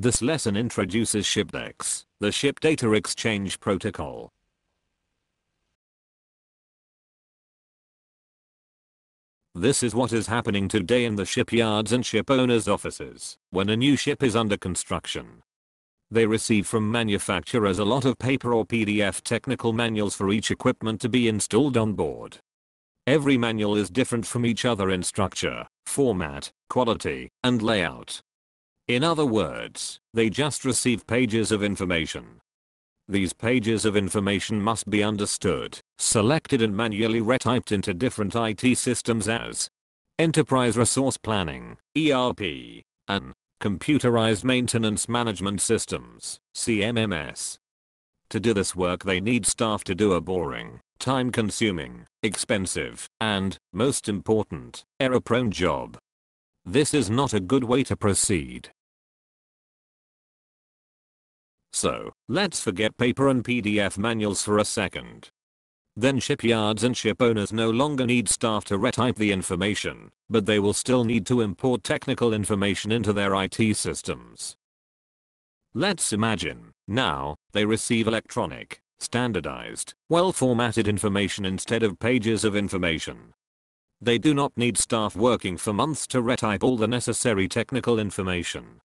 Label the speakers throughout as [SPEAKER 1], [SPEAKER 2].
[SPEAKER 1] This lesson introduces Shipdex, the Ship Data Exchange Protocol. This is what is happening today in the shipyards and ship owners' offices when a new ship is under construction. They receive from manufacturers a lot of paper or PDF technical manuals for each equipment to be installed on board. Every manual is different from each other in structure, format, quality, and layout. In other words, they just receive pages of information. These pages of information must be understood, selected and manually retyped into different IT systems as Enterprise Resource Planning, ERP, and Computerized Maintenance Management Systems, CMMS. To do this work they need staff to do a boring, time-consuming, expensive, and, most important, error-prone job. This is not a good way to proceed. So, let's forget paper and PDF manuals for a second. Then shipyards and ship owners no longer need staff to retype the information, but they will still need to import technical information into their IT systems. Let's imagine, now, they receive electronic, standardized, well-formatted information instead of pages of information. They do not need staff working for months to retype all the necessary technical information.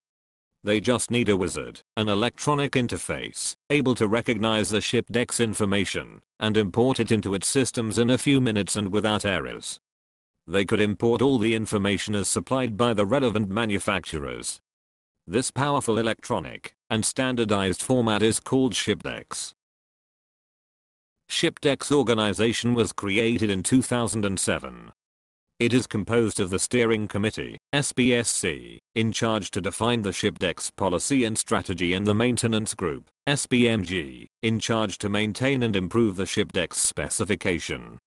[SPEAKER 1] They just need a wizard, an electronic interface, able to recognize the Shipdex information, and import it into its systems in a few minutes and without errors. They could import all the information as supplied by the relevant manufacturers. This powerful electronic and standardized format is called Shipdex. Shipdex organization was created in 2007. It is composed of the Steering Committee, SPSC, in charge to define the Shipdex policy and strategy, and the Maintenance Group, SPMG, in charge to maintain and improve the Shipdex specification.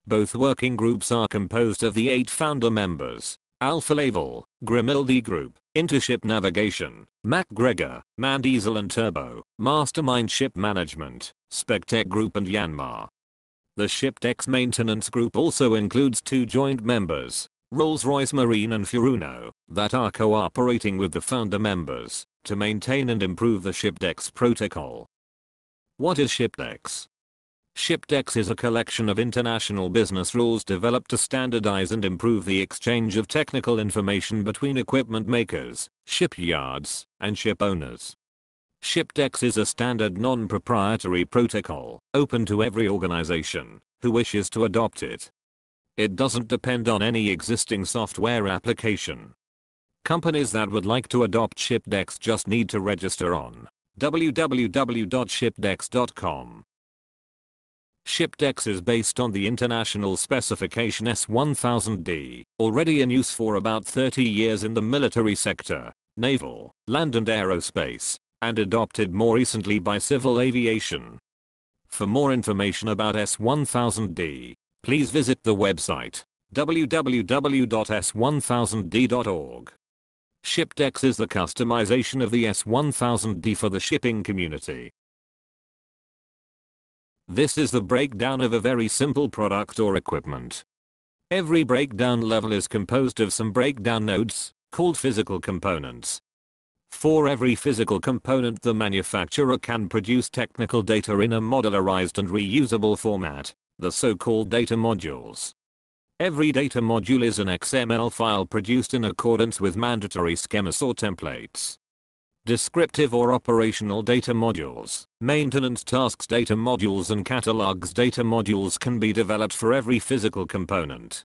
[SPEAKER 1] Both working groups are composed of the 8 founder members: Alpha Laval, Grimaldi Group, Intership Navigation, MacGregor, Mandiesel and Turbo, Mastermind Ship Management, Spectec Group and Yanmar. The Shipdex Maintenance Group also includes 2 joint members, Rolls-Royce Marine and Furuno, that are cooperating with the founder members to maintain and improve the Shipdex protocol. What is Shipdex? Shipdex is a collection of international business rules developed to standardize and improve the exchange of technical information between equipment makers, shipyards, and ship owners. Shipdex is a standard non-proprietary protocol, open to every organization who wishes to adopt it. It doesn't depend on any existing software application. Companies that would like to adopt Shipdex just need to register on www.shipdex.com. Shipdex is based on the international specification S1000D, already in use for about 30 years in the military sector, naval, land and aerospace, and adopted more recently by civil aviation. For more information about S1000D, please visit the website www.s1000d.org. Shipdex is the customization of the S1000D for the shipping community. This is the breakdown of a very simple product or equipment. Every breakdown level is composed of some breakdown nodes, called physical components. For every physical component, the manufacturer can produce technical data in a modularized and reusable format, the so-called data modules. Every data module is an XML file produced in accordance with mandatory schemas or templates. Descriptive or operational data modules, maintenance tasks data modules and catalogs data modules can be developed for every physical component.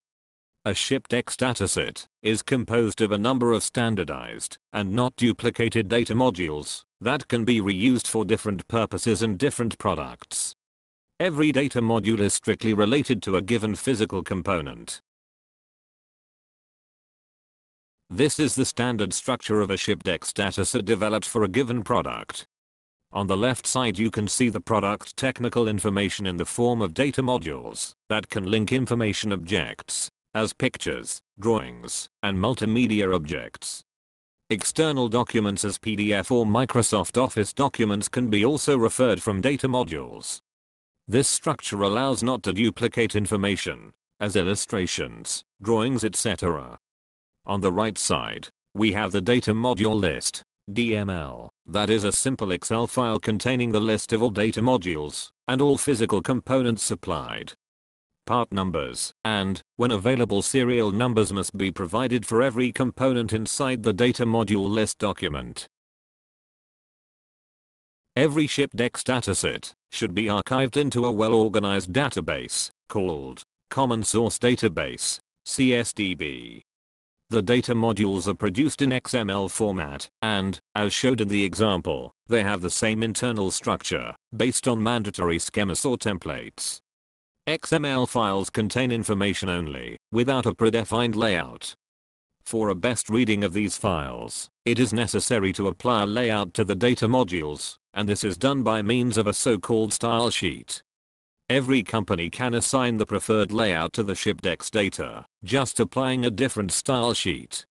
[SPEAKER 1] A Shipdex dataset is composed of a number of standardized and not duplicated data modules that can be reused for different purposes and different products. Every data module is strictly related to a given physical component. This is the standard structure of a Shipdex dataset developed for a given product. On the left side you can see the product technical information in the form of data modules that can link information objects, as pictures, drawings, and multimedia objects. External documents as PDF or Microsoft Office documents can be also referred from data modules. This structure allows not to duplicate information, as illustrations, drawings, etc. On the right side, we have the data module list, DML, that is a simple Excel file containing the list of all data modules and all physical components supplied. Part numbers and, when available, serial numbers must be provided for every component inside the data module list document. Every Shipdex dataset should be archived into a well-organized database called Common Source Database, CSDB. The data modules are produced in XML format and, as showed in the example, they have the same internal structure based on mandatory schemas or templates. XML files contain information only, without a predefined layout. For a best reading of these files, it is necessary to apply a layout to the data modules, and this is done by means of a so-called style sheet. Every company can assign the preferred layout to the Shipdex data, just applying a different style sheet.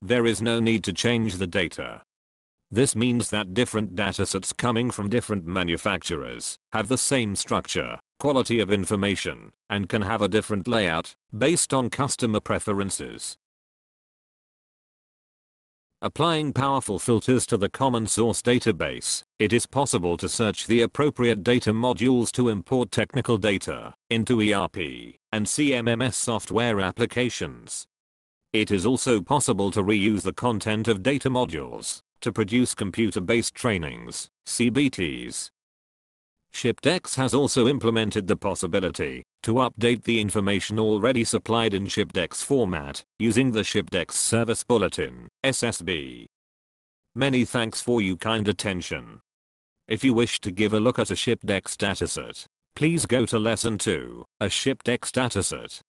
[SPEAKER 1] There is no need to change the data. This means that different datasets coming from different manufacturers have the same structure, quality of information, and can have a different layout based on customer preferences. Applying powerful filters to the common source database, it is possible to search the appropriate data modules to import technical data into ERP and CMMS software applications. It is also possible to reuse the content of data modules to produce computer-based trainings, CBTs. Shipdex has also implemented the possibility to update the information already supplied in Shipdex format using the Shipdex Service Bulletin, SSB. Many thanks for your kind attention. If you wish to give a look at a Shipdex dataset, please go to Lesson 2, a Shipdex dataset.